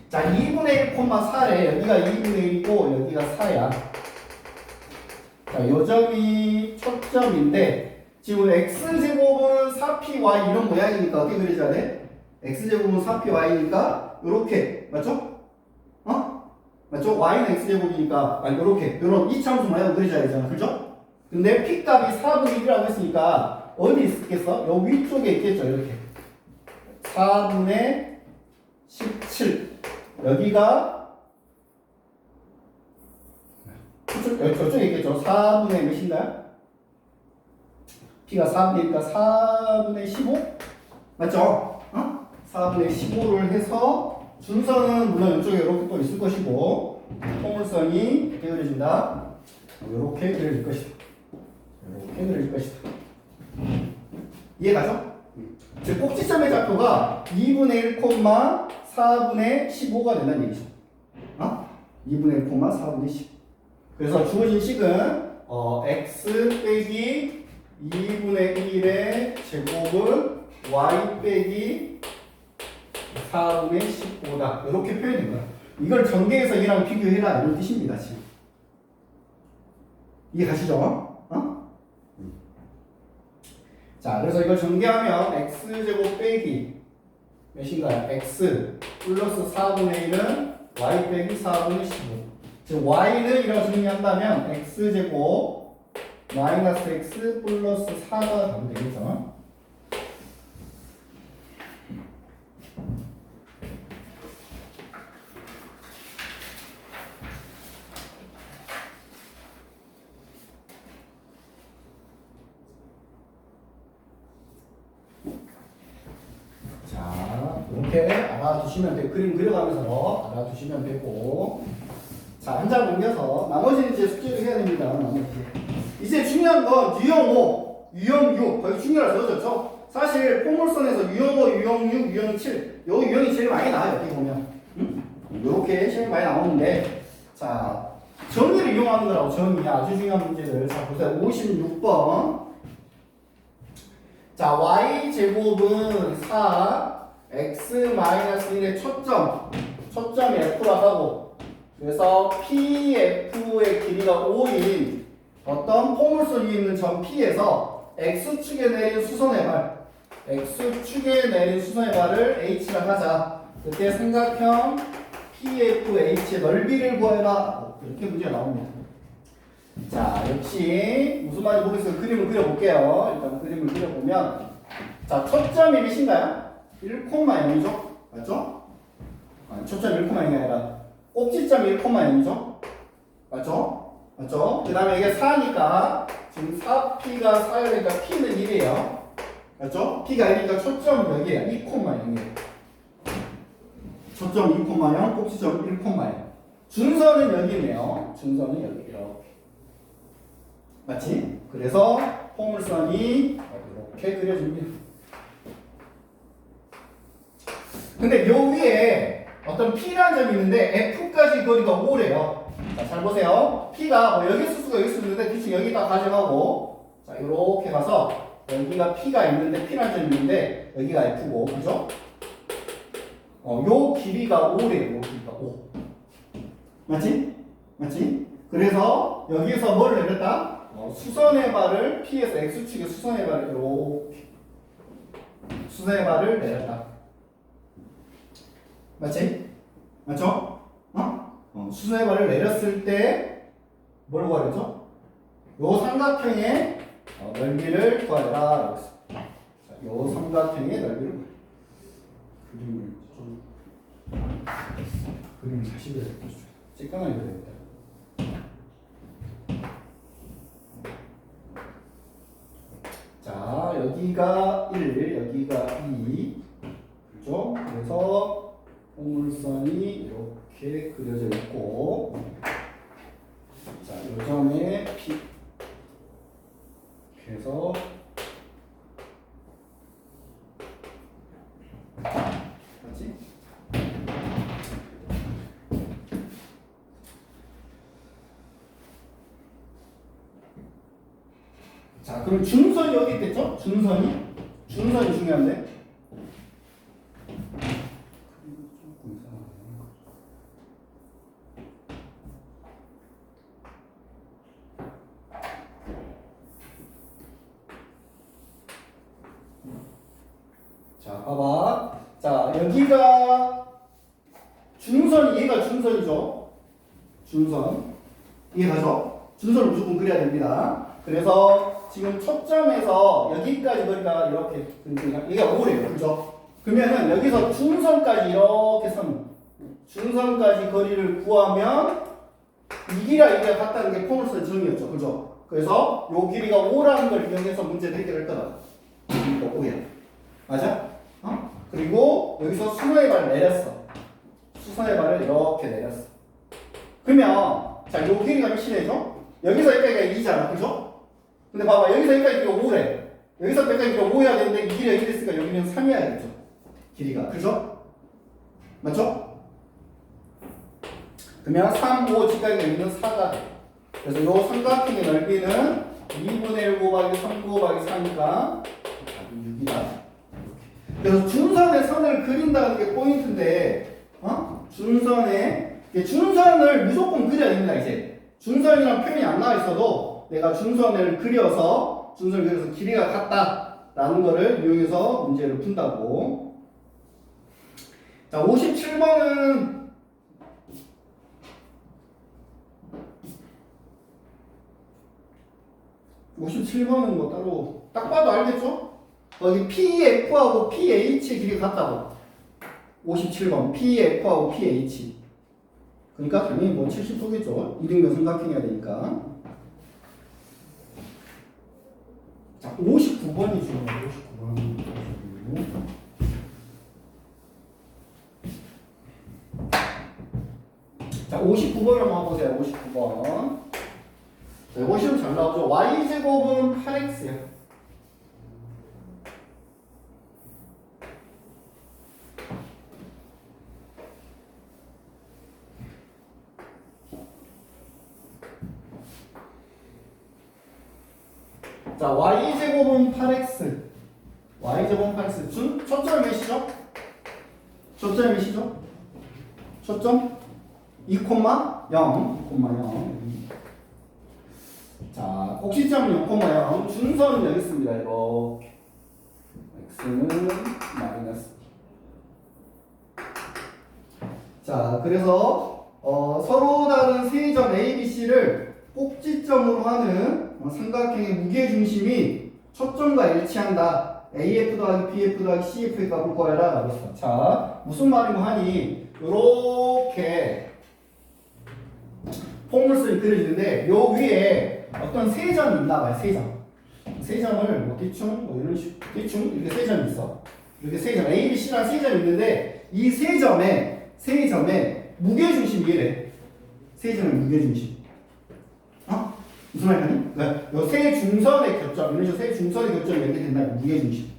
자, 2분의 1,4래. 여기가 2분의 1이고 여기가 4야. 자, 요 점이 초점인데 지금 x제곱은 4py 이런 모양이니까 어떻게 그려줘야 돼? x제곱은 4py니까 요렇게. 맞죠? 맞죠? y는 x제곱이니까 요렇게 요런 이차함수 모양을 그려줘야 되잖아. 그죠? 근데 p값이 4분의 1이라고 했으니까 어디 있겠어? 요 위쪽에 있겠죠. 이렇게 4분의 17 여기가 저쪽에 있겠죠. 4분의 몇인가요? p가 4분이니까 4분의 15? 맞죠? 4분의 15를 해서 준선은 물론 이쪽에 이렇게 또 있을 것이고 포물선이 이렇게 그려진다. 이렇게 그려질 것이다. 이해가죠? 즉 꼭지점의 좌표가 2분의 1,4분의 15가 된다는 얘기죠. 2분의 1,4분의 15. 그래서 주어진 식은 x 빼기 2분의 1의 제곱은 y 빼기 4분의 15다. 이렇게 표현된 거야. 이걸 전개해서 얘랑 비교해라 이런 뜻입니다. 지금 이해가시죠? 자, 그래서 이걸 전개하면 x제곱 빼기 몇인가요? x 플러스 4분의 1은 y 빼기 4분의 15. 즉 y는 이렇게 정리한다면 x제곱 마이너스 x 플러스 4가 답이 되겠죠? 이렇게 알아두시면 되고 그림 그려가면서 알아두시면 되고 자, 한 장 넘겨서 나머지는 이제 숙제를 해야 됩니다. 나머지 이제 중요한 건 유형 5, 유형 6 거기 중요하게 적어졌죠? 사실 포물선에서 유형 5, 유형 6, 유형 7 요 유형이 제일 많이 나와요. 여기 보면 요렇게 제일 많이 나오는데 자, 정의를 이용하는 거라고. 정의 아주 중요한 문제들. 자, 보세요. 56번 자, y제곱은 4, x-1의 초점이 f라 하고, 그래서 pf의 길이가 5인 어떤 포물선 위에 있는 점 P에서 x축에 내린 수선의 발을 h라 하자. 그때 삼각형 PFH의 넓이를 구해라. 이렇게 문제가 나옵니다. 자, 역시 무슨 말인지 모르겠어요. 그림을 그려볼게요. 일단 그림을 그려보면, 자, 초점이 몇인가요? 1,0이죠? 맞죠? 아니, 초점이 1,0이 아니라 꼭지점이 1,0이죠? 맞죠? 맞죠? 그 다음에 이게 4니까 지금 4P가 4야 되니까 P는 1이에요. 맞죠? P가 1이니까 초점 여기에요. 2,0이에요. 초점 2,0, 꼭지점 1,0. 준선은 여기네요. 준선은 여기 이렇게. 맞지? 그래서 포물선이 이렇게 그려집니다. 근데 요 위에 어떤 P라는 점이 있는데 F까지 거리가 5래요. 자, 잘 보세요. P가 뭐 여기 있을 수가 있는데 대충 여기다 가져가고, 자, 이렇게 가서 여기가 P가 있는데 P라는 점이 있는데 여기가 F고, 그죠? 요 길이가 5래요. 요 길이가 5. 맞지? 맞지? 그래서 여기서 뭘 내렸다? 수선의 발을 P에서 X축의 수선의 발을 이렇게 수선의 발을 내렸다. 맞지? 맞죠? 수선의 발을 내렸을 때 뭘 구하랬죠? 요 삼각형의 넓이를 구하라. 요 삼각형의 넓이를 구하라. 그림을 다시 그려야겠다. 찌까나게 그려야겠다. 자, 여기가 1, 여기가 2. 그죠? 그래서 포물선이 이렇게 그려져 있고, 자, 요 점에 P. 그래서 맞지? 자, 그럼 중선이 여기 있겠죠? 중선이 중요한데. 자, 봐봐. 자, 여기가 얘가 중선이죠. 중선. 이해가죠? 중선을 무조건 그려야 됩니다. 그래서 지금 초점에서 여기까지 거리가 이렇게, 여기가 5래요. 그죠? 그러면은 여기서 중선까지 이렇게 중선까지 거리를 구하면 이 길이가 같다는 게 포물선 정의였죠. 그죠? 그래서 요 길이가 5라는 걸 이용해서 문제를 해결할 거다. 길이가 5야. 맞아? 그리고 여기서 수선의 발을 내렸어. 수선의 발을 이렇게 내렸어. 그러면 자, 요 길이가 몇이래죠? 여기서 여기까지가 2잖아. 그죠? 근데 봐봐. 여기서 여기까지 5래. 여기서 여기까지 5여야 되는데 이 길이가 이렇게 됐으니까 여기는 3이어야겠죠. 길이가. 그죠? 맞죠? 그러면 3, 5, 지까지 여기는 4가 돼. 그래서 요 삼각형의 넓이는 2분의 1 곱하기 3 곱하기 4니까 6이다. 그래서 준선의 선을 그린다는 게 포인트인데, 준선을 무조건 그려야 됩니다. 이제 준선이라는 표현이 안 나와 있어도 내가 준선을 그려서 길이가 같다라는 거를 이용해서 문제를 푼다고. 자, 57번은 뭐 따로 딱 봐도 알겠죠? 여기 PF하고 PH 길이가 같다고. 57번 PF하고 PH. 그러니까 당연히 뭐 70도겠죠. 이등변 삼각형이어야 되니까. 자, 59번이 중요해요. 59번. 자, 59번을 한번 보세요. 59번. 자, 이거 시험 잘 나오죠. y제곱은 8x야. 자, y제곱은 8x. y제곱 8x 초점이 몇이죠? 초점이 몇이죠? 초점 2,0 자, 꼭지점은 0,0 준선은 여기 있습니다. 이거 x는 마이너스. 자, 그래서 서로 다른 세 점 A, B, C를 꼭지점으로 하는 삼각형의 무게중심이 초점과 일치한다. AF 더하기 BF 더하기 CF의 값을 구하라 라고 했어. 자, 무슨 말이고 하니 요렇게 포물선이 그려지는데 요 위에 어떤 세 점이 있나 봐요. 세 점. 세 점을 뭐 대충 뭐 이런 식으로 대충 이렇게 세 점이 있어. 이렇게 세 점 A, B, C라는 세 점이 있는데 이 세 점에 무게중심이 이래. 세 점의 무게중심. 무슨 말이니? 요 세 중선의 교점, 이런 식으로 세 중선의 교점이 이렇게 된다는 무게중심.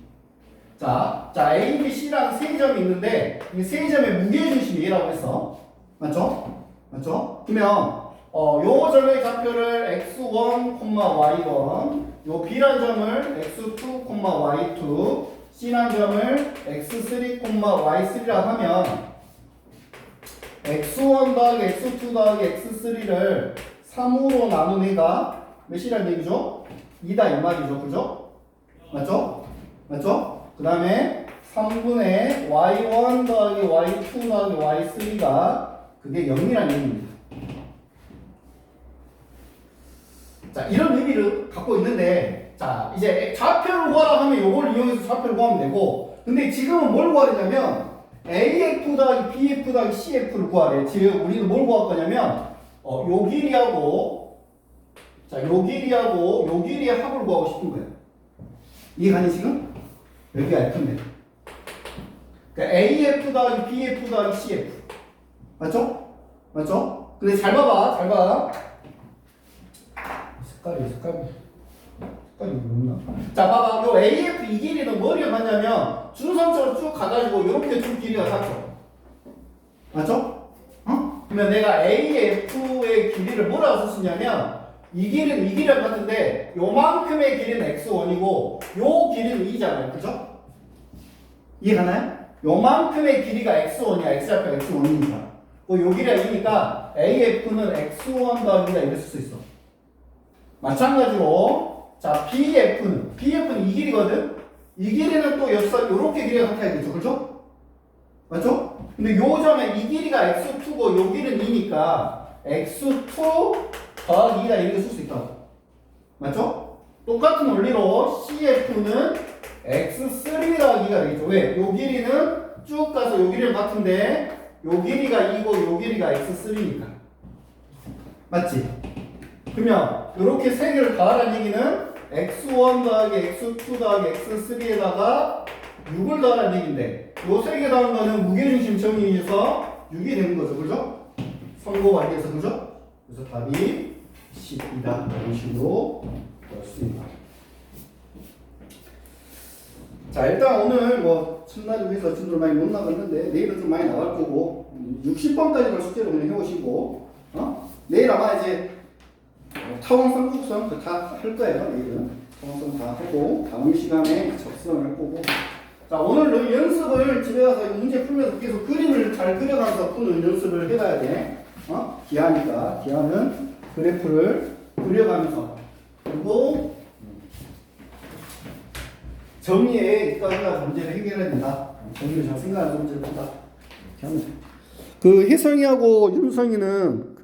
자, A, B, C라는 세 점이 있는데 이 세 점의 무게중심이 얘라고 했어. 맞죠? 맞죠? 그러면 요 점의 좌표를 x1, y1, 요 B란 점을 x2, y2, C란 점을 x3, y3라고 하면 x1 더하기 x2 더하기 x3를 3으로 나눈 애가 몇이란 얘기죠? 2다 이 말이죠. 그죠? 맞죠? 맞죠? 그 다음에 3분의 y1 더하기 y2 더하기 y3가 그게 0이란 얘기입니다. 자, 이런 의미를 갖고 있는데, 자, 이제 좌표를 구하라 하면 이걸 이용해서 좌표를 구하면 되고, 근데 지금은 뭘 구하려냐면 AF 더하기 BF 더하기 CF를 구하래. 지금 우리는 뭘 구할 거냐면 요 길이하고 요 길이의 합을 구하고 싶은 거예요. 이해가니 지금? 여기가 F인데. 그러니까 AF 더하기 BF 더하기 CF. 맞죠? 맞죠? 근데 잘 봐봐. 잘 봐. 색깔이 뭐나? 자, 봐봐. 요 AF 이 길이는 뭐를 맞냐면 준선처럼 쭉 가가지고 이렇게 쭉 길이가 같죠? 맞죠? 그러면 내가 AF의 길이를 뭐라고 썼냐면 이 길이는 이 길이랑 같은데 요만큼의 길이는 x1이고 요 길이는 2잖아요. 그죠? 이해가나요? 요만큼의 길이가 x1이야. x좌표 x1이니까. 요 길이가 2니까 AF는 x1 더하기다 이랬을 수 있어. 마찬가지로 자 BF는 이 길이거든. 이 길이는 또 여기서 요렇게 길이가 같아야겠죠. 그렇죠? 맞죠? 근데 요 점에 이 길이가 x2고 요 길이는 2니까 x2 더하기 2다 이렇게 쓸 수 있다고. 맞죠? 똑같은 원리로 CF는 x3 더하기 2가 되겠죠. 왜? 요 길이는 쭉 가서 요 길이랑 같은데 요 길이가 2고 요 길이가 x3니까. 맞지? 그러면 이렇게 세 개를 더하라는 얘기는 x1 더하기 x2 더하기 x3에다가 6을 더하라는 얘기인데 요 세 개 더한 거는 무게중심 정의에서 6이 되는 거죠. 그죠? 선고 관계에서. 그죠? 그래서 답이 10이다. 이런 식으로 넣습니다. 자, 일단 오늘 뭐 첫날을 위해서 친구들 많이 못 나갔는데 내일은 좀 많이 나갈 거고 60번까지만 숙제로 그냥 해오시고 내일 아마 이제 타원 삼국선 다 할 거예요. 내일은 타원선 다 하고 다음 시간에 접선을 할 거고. 자, 오늘 연습을 집에 가서 문제 풀면서 계속 그림을 잘 그려가면서 푸는 연습을 해봐야 돼. 기하니까 기하는 그래프를 그려가면서 그리고 정리에 있다가 문제를 해결해야 된다. 정리를 잘 생각하면서 문제를 푼다. 그 혜성이하고 윤성이는